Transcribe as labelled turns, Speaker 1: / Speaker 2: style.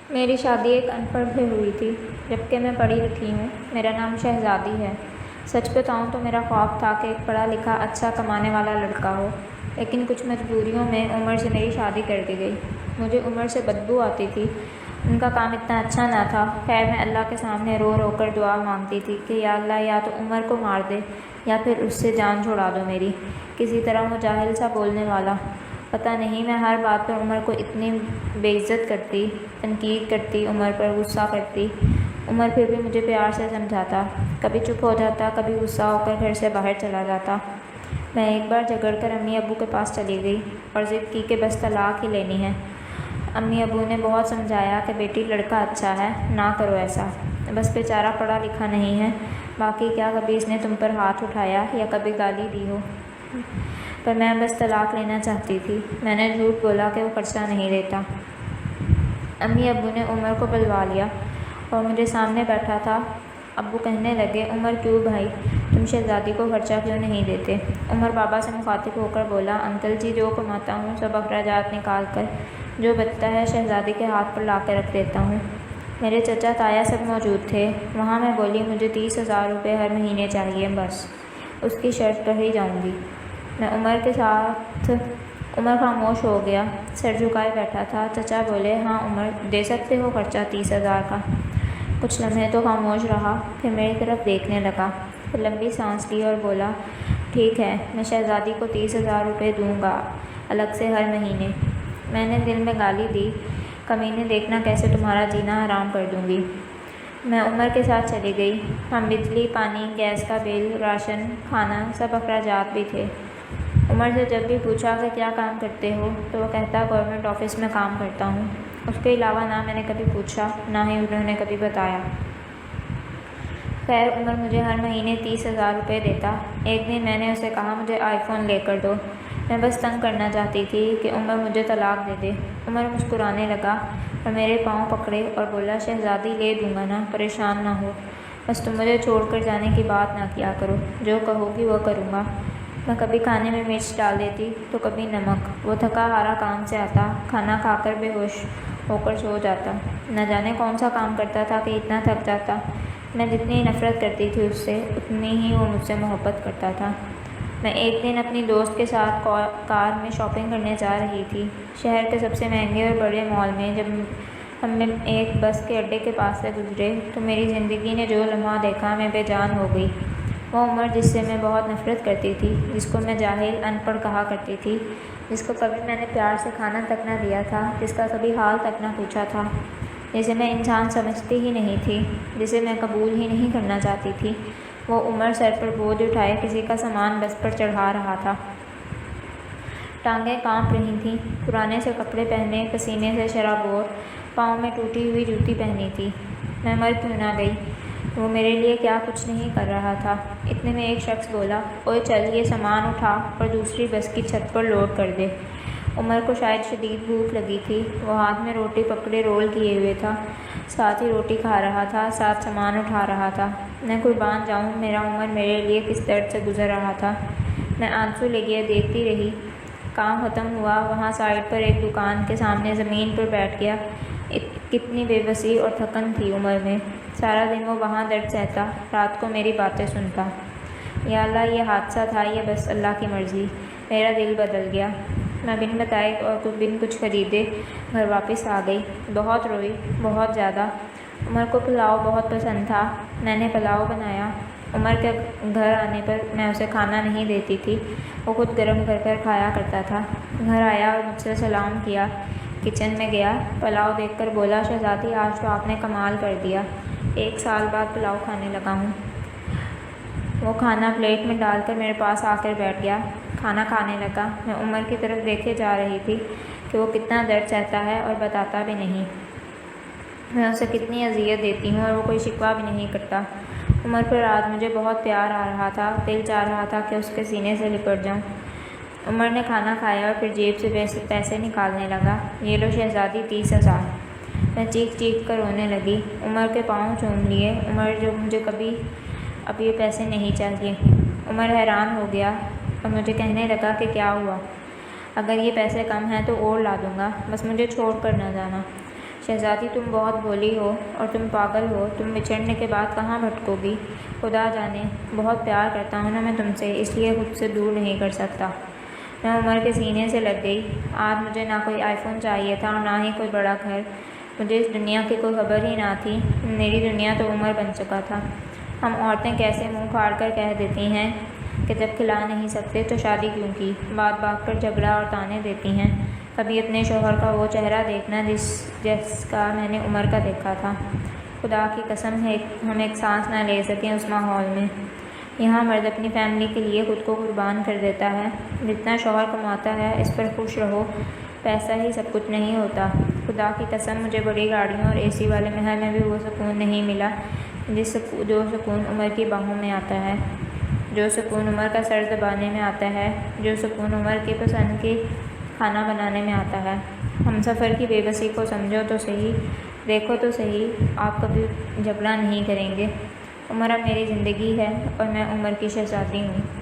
Speaker 1: میری شادی ایک ان پڑھ سے ہوئی تھی، جبکہ میں پڑھی لکھی ہوں۔ میرا نام شہزادی ہے۔ سچ بتاؤں تو میرا خواب تھا کہ ایک پڑھا لکھا اچھا کمانے والا لڑکا ہو، لیکن کچھ مجبوریوں میں عمر سے میری شادی کر دی گئی۔ مجھے عمر سے بدبو آتی تھی، ان کا کام اتنا اچھا نہ تھا۔ خیر میں اللہ کے سامنے رو رو کر دعا مانگتی تھی کہ یا اللہ یا تو عمر کو مار دے یا پھر اس سے جان چھڑا دو میری، کسی طرح وہ جاہل سا بولنے والا۔ پتہ نہیں میں ہر بات پر عمر کو اتنی بے عزت کرتی، تنقید کرتی، عمر پر غصہ کرتی۔ عمر پھر بھی مجھے پیار سے سمجھاتا، کبھی چپ ہو جاتا، کبھی غصہ ہو کر گھر سے باہر چلا جاتا۔ میں ایک بار جھگڑ کر امی ابو کے پاس چلی گئی اور ضد کی کہ بس طلاق ہی لینی ہے۔ امی ابو نے بہت سمجھایا کہ بیٹی لڑکا اچھا ہے، نہ کرو ایسا، بس بیچارہ پڑھا لکھا نہیں ہے، باقی کیا کبھی اس نے تم پر ہاتھ اٹھایا یا کبھی گالی دی ہو؟ پر میں بس طلاق لینا چاہتی تھی۔ میں نے جھوٹ بولا کہ وہ خرچہ نہیں دیتا۔ امی ابو نے عمر کو بلوا لیا اور مجھے سامنے بیٹھا تھا۔ ابو کہنے لگے، عمر کیوں بھائی، تم شہزادی کو خرچہ کیوں نہیں دیتے؟ عمر بابا سے مخاطب ہو کر بولا، انکل جی جو کماتا ہوں سب اخراجات نکال کر جو بچتا ہے شہزادی کے ہاتھ پر لا کے رکھ دیتا ہوں۔ میرے چچا تایا سب موجود تھے وہاں۔ میں بولی، مجھے 30,000 روپے ہر مہینے چاہیے، بس اس کی شرط پر ہی جاؤں گی میں عمر خاموش ہو گیا، سر جھکائے بیٹھا تھا۔ چچا بولے، ہاں عمر، دے سکتے ہو خرچہ 30,000 کا؟ کچھ لمحے تو خاموش رہا، پھر میری طرف دیکھنے لگا، پھر لمبی سانس لی اور بولا، ٹھیک ہے، میں شہزادی کو 30,000 روپے دوں گا الگ سے ہر مہینے۔ میں نے دل میں گالی دی، کمینے دیکھنا کیسے تمہارا جینا حرام کر دوں گی۔ میں عمر کے ساتھ چلی گئی۔ ہم بجلی، پانی، گیس کا بل، راشن، کھانا، سب اخراجات بھی تھے۔ عمر سے جب بھی پوچھا کہ کیا کام کرتے ہو تو وہ کہتا گورنمنٹ آفس میں کام کرتا ہوں۔ اس کے علاوہ نہ میں نے کبھی پوچھا، نہ ہی انہوں نے کبھی بتایا۔ خیر عمر مجھے ہر مہینے 30,000 روپے دیتا۔ ایک دن میں نے اسے کہا، مجھے آئی فون لے کر دو، میں بس تنگ کرنا چاہتی تھی کہ عمر مجھے طلاق دے دے۔ عمر مسکرانے لگا اور میرے پاؤں پکڑے اور بولا، شہزادی لے دوں گا نا، پریشان نہ ہو، بس تم مجھے چھوڑ کر جانے کی بات نہ کیا کرو، جو کہو گی وہ کروں گا۔ میں کبھی کھانے میں مرچ ڈال دیتی تو کبھی نمک۔ وہ تھکا ہارا کام سے آتا، کھانا کھا کر بے ہوش ہو کر سو جاتا۔ نہ جانے کون سا کام کرتا تھا کہ اتنا تھک جاتا۔ میں جتنی نفرت کرتی تھی اس سے، اتنی ہی وہ مجھ سے محبت کرتا تھا۔ میں ایک دن اپنی دوست کے ساتھ کار میں شاپنگ کرنے جا رہی تھی، شہر کے سب سے مہنگے اور بڑے مال میں۔ جب ہم ایک بس کے اڈے کے پاس سے گزرے تو میری زندگی نے جو لمحہ دیکھا میں بے جان ہو گئی۔ وہ عمر جس سے میں بہت نفرت کرتی تھی، جس کو میں جاہل، ان پڑھ کہا کرتی تھی، جس کو کبھی میں نے پیار سے کھانا تک نہ دیا تھا، جس کا کبھی حال تک نہ پوچھا تھا، جسے میں انسان سمجھتی ہی نہیں تھی، جسے میں قبول ہی نہیں کرنا چاہتی تھی، وہ عمر سر پر بوجھ اٹھائے کسی کا سامان بس پر چڑھا رہا تھا۔ ٹانگیں کانپ رہی تھیں، پرانے سے کپڑے پہنے، پسینے سے شرابور، پاؤں میں ٹوٹی ہوئی جوتی پہنی تھی۔ میں مر کیوں نہ گئی، وہ میرے لیے کیا کچھ نہیں کر رہا تھا۔ اتنے میں ایک شخص بولا، اوئے چل یہ سامان اٹھا اور دوسری بس کی چھت پر لوڈ کر دے۔ عمر کو شاید شدید بھوک لگی تھی، وہ ہاتھ میں روٹی پکڑے رول کیے ہوئے تھا، ساتھ ہی روٹی کھا رہا تھا، ساتھ سامان اٹھا رہا تھا۔ میں قربان جاؤں میرا عمر میرے لیے کس درد سے گزر رہا تھا۔ میں آنسو لیے دیکھتی رہی۔ کام ختم ہوا، وہاں سائڈ پر ایک دکان کے سامنے زمین پر بیٹھ گیا۔ کتنی بے بسی اور تھکن تھی عمر میں۔ سارا دن وہ وہاں درد سہتا، رات کو میری باتیں سنتا۔ یا اللہ یہ حادثہ تھا یا بس اللہ کی مرضی، میرا دل بدل گیا۔ میں بن بتائے اور بن کچھ خریدے گھر واپس آ گئی۔ بہت روئی، بہت زیادہ۔ عمر کو پلاؤ بہت پسند تھا، میں نے پلاؤ بنایا۔ عمر کے گھر آنے پر میں اسے کھانا نہیں دیتی تھی، وہ خود گرم کر کر کھایا کرتا تھا۔ گھر آیا اور مجھ سے سلام کیا، کچن میں گیا، پلاؤ دیکھ کر بولا، شہزادی آج تو آپ نے کمال کر دیا، 1 سال بعد پلاؤ کھانے لگا ہوں۔ وہ کھانا پلیٹ میں ڈال کر میرے پاس آ کر بیٹھ گیا، کھانا کھانے لگا۔ میں عمر کی طرف دیکھے جا رہی تھی کہ وہ کتنا درد سہتا ہے اور بتاتا بھی نہیں، میں اسے کتنی اذیت دیتی ہوں اور وہ کوئی شکوہ بھی نہیں کرتا۔ عمر پر آج مجھے بہت پیار آ رہا تھا، دل چاہ رہا تھا کہ اس کے سینے سے لپٹ جاؤں۔ عمر نے کھانا کھایا اور پھر جیب سے پیسے نکالنے لگا، یہ لو شہزادی 30,000۔ میں چیخ چیخ کر رونے لگی، عمر کے پاؤں چوم لیے۔ عمر جو مجھے کبھی اب یہ پیسے نہیں چاہیے۔ عمر حیران ہو گیا اور مجھے کہنے لگا کہ کیا ہوا، اگر یہ پیسے کم ہیں تو اور لا دوں گا، بس مجھے چھوڑ کر نہ جانا۔ شہزادی تم بہت بھولی ہو اور تم پاگل ہو، تم بچھڑنے کے بعد کہاں بھٹکو گی؟ خدا جانے، بہت پیار کرتا ہوں نا میں تم سے، اس لیے خود سے دور نہیں کر سکتا۔ میں عمر کے سینے سے لگ گئی۔ آج مجھے نہ کوئی آئی فون چاہیے تھا اور نہ ہی کوئی بڑا گھر، مجھے اس دنیا کی کوئی خبر ہی نہ تھی۔ میری دنیا تو عمر بن چکا تھا۔ ہم عورتیں کیسے منہ پھاڑ کر کہہ دیتی ہیں کہ جب کھلا نہیں سکتے تو شادی کیوں کی، بات بات پر جھگڑا اور طعنے دیتی ہیں۔ کبھی اپنے شوہر کا وہ چہرہ دیکھنا جس کا میں نے عمر کا دیکھا تھا۔ خدا کی قسم ہے ہم ایک سانس نہ لے سکیں اس ماحول میں۔ یہاں مرد اپنی فیملی کے لیے خود کو قربان کر دیتا ہے۔ جتنا شوہر کماتا ہے اس پر خوش رہو، پیسہ ہی سب کچھ نہیں ہوتا۔ خدا کی قسم مجھے بڑی گاڑیوں اور اے سی والے محل میں بھی وہ سکون نہیں ملا جو سکون عمر کی باہوں میں آتا ہے، جو سکون عمر کا سر دبانے میں آتا ہے، جو سکون عمر کی پسند کی کھانا بنانے میں آتا ہے۔ ہم سفر کی بے بسی کو سمجھو تو صحیح، دیکھو تو صحیح، آپ کبھی جھگڑا نہیں کریں گے۔ عمر اب میری زندگی ہے اور میں عمر کی شہزادی ہوں۔